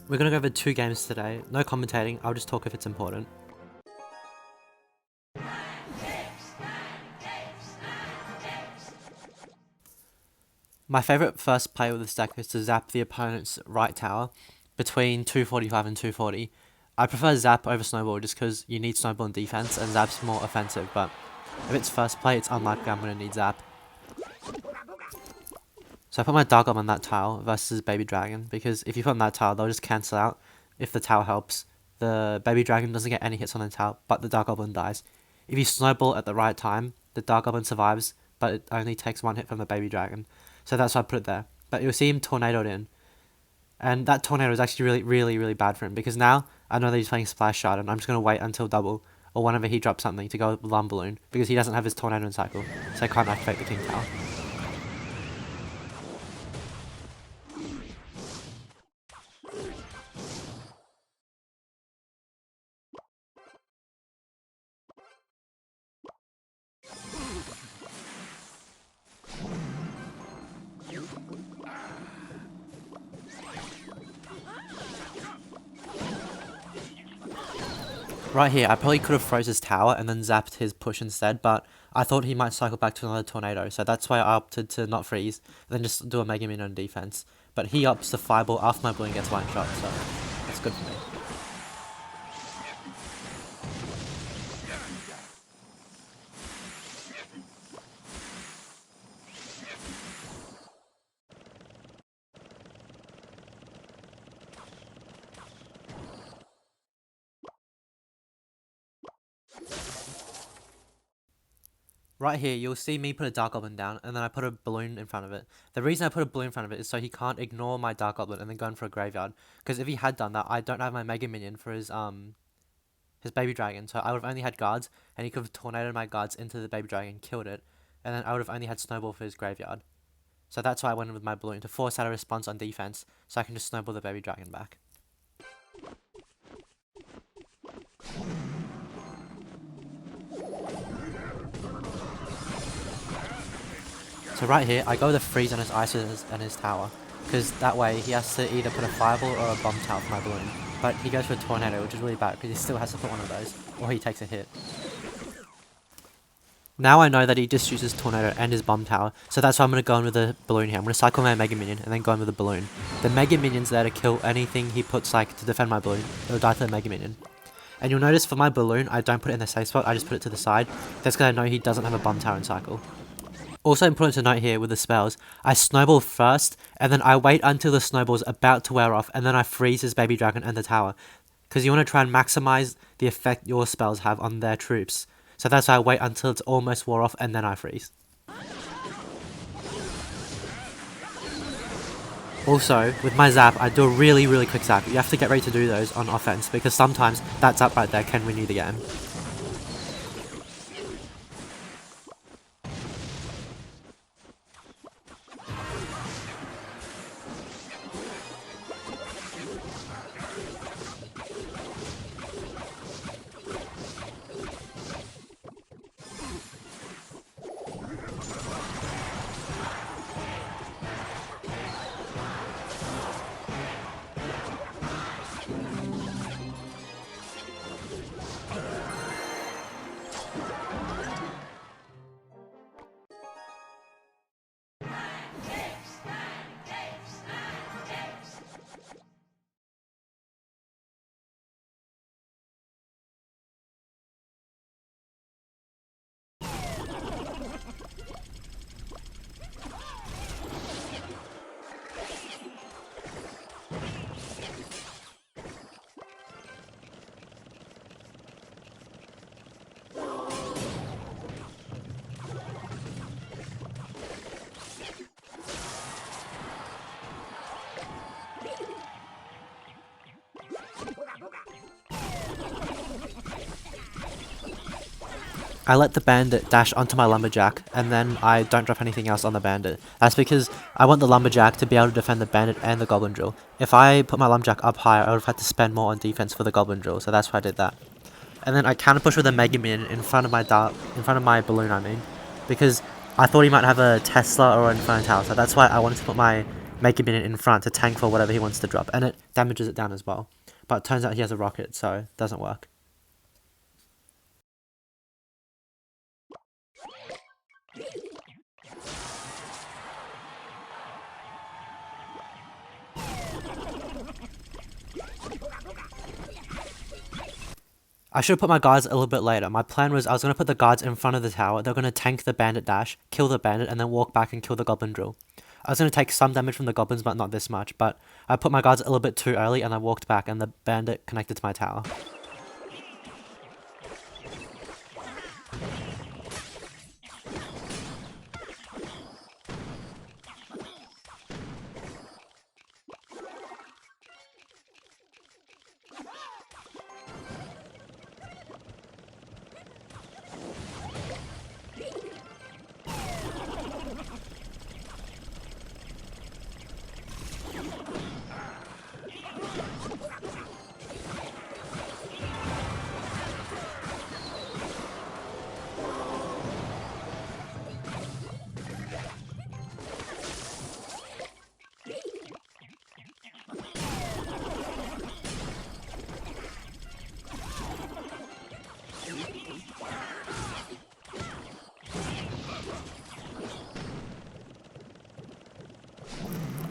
We're gonna go over 2 games today. No commentating, I'll just talk if it's important. My favourite first play with this deck is to zap the opponent's right tower between 245 and 240. I prefer zap over snowball just because you need snowball in defense and zap's more offensive, but if it's first play, it's unlikely I'm going to need zap. So I put my Dark Goblin on that tile versus Baby Dragon, because if you put on that tile, they'll just cancel out if the tower helps. The Baby Dragon doesn't get any hits on the tower, but the Dark Goblin dies. If you snowball at the right time, the Dark Goblin survives, but it only takes 1 hit from the Baby Dragon. So that's why I put it there. But you'll see him tornadoed in. And that tornado is actually really bad for him, because now I know that he's playing Splash Shard, and I'm just going to wait until double, or whenever he drops something, to go with Lum Balloon, because he doesn't have his tornado in cycle, so I can't activate the King Tower. Right here, I probably could have froze his tower and then zapped his push instead, but I thought he might cycle back to another tornado, so that's why I opted to not freeze, and then just do a Mega Minion on defense. But he opts to fireball after my balloon gets one shot, so that's good for me. Right here, you'll see me put a Dark Goblin down, and then I put a balloon in front of it. The reason I put a balloon in front of it is so he can't ignore my Dark Goblin and then go in for a graveyard. Because if he had done that, I don't have my Mega Minion for his Baby Dragon, so I would have only had guards, and he could have tornadoed my guards into the Baby Dragon, killed it, and then I would have only had Snowball for his graveyard. So that's why I went in with my balloon, to force out a response on defense, so I can just Snowball the Baby Dragon back. So right here, I go with a freeze on his ice and his tower, because that way he has to either put a fireball or a bomb tower for my balloon. But he goes for a tornado, which is really bad, because he still has to put one of those, or he takes a hit. Now I know that he just uses tornado and his bomb tower, so that's why I'm going to go in with a balloon here. I'm going to cycle my Mega Minion, and then go in with a balloon. The Mega Minion's there to kill anything he puts, like, to defend my balloon. It'll die to the Mega Minion. And you'll notice for my balloon, I don't put it in the safe spot, I just put it to the side. That's because I know he doesn't have a bomb tower in cycle. Also important to note here with the spells, I snowball first, and then I wait until the snowball's about to wear off, and then I freeze his Baby Dragon and the tower. Because you want to try and maximize the effect your spells have on their troops. So that's why I wait until it's almost wore off, and then I freeze. Also, with my zap, I do a really quick zap. You have to get ready to do those on offense, because sometimes that zap right there can win you the game. I let the bandit dash onto my lumberjack, and then I don't drop anything else on the bandit. That's because I want the lumberjack to be able to defend the bandit and the goblin drill. If I put my lumberjack up higher, I would have had to spend more on defense for the goblin drill, so that's why I did that. And then I counter push with a Mega Minion in front of my balloon, because I thought he might have a Tesla or an Inferno Tower, so that's why I wanted to put my Mega Minion in front to tank for whatever he wants to drop, and it damages it down as well. But it turns out he has a rocket, so it doesn't work. I should have put my guards a little bit later. My plan was I was going to put the guards in front of the tower. They're going to tank the bandit dash, kill the bandit, and then walk back and kill the goblin drill. I was going to take some damage from the goblins, but not this much. But I put my guards a little bit too early, and I walked back, and the bandit connected to my tower.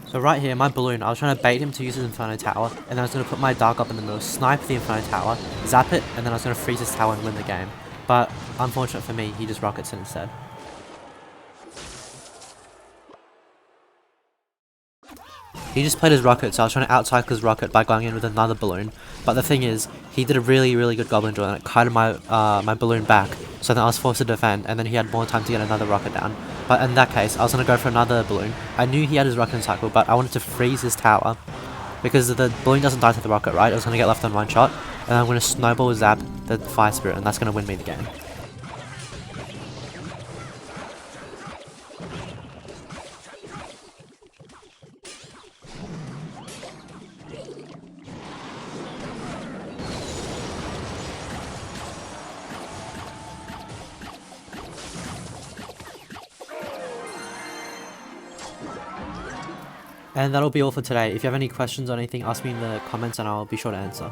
So right here, my balloon, I was trying to bait him to use his Inferno Tower, and then I was going to put my Dark up in the middle, snipe the Inferno Tower, zap it, and then I was going to freeze his tower and win the game. But, unfortunate for me, he just rockets it instead. He just played his rocket, so I was trying to outcycle his rocket by going in with another balloon. But the thing is, he did a really, really good goblin drill, and it kited my my balloon back, so then I was forced to defend, and then he had more time to get another rocket down. But in that case, I was going to go for another balloon. I knew he had his rocket cycle, but I wanted to freeze his tower, because the balloon doesn't die to the rocket, right? It was going to get left on one shot, and I'm going to snowball zap the Fire Spirit, and that's going to win me the game. And that'll be all for today. If you have any questions or anything, ask me in the comments and I'll be sure to answer.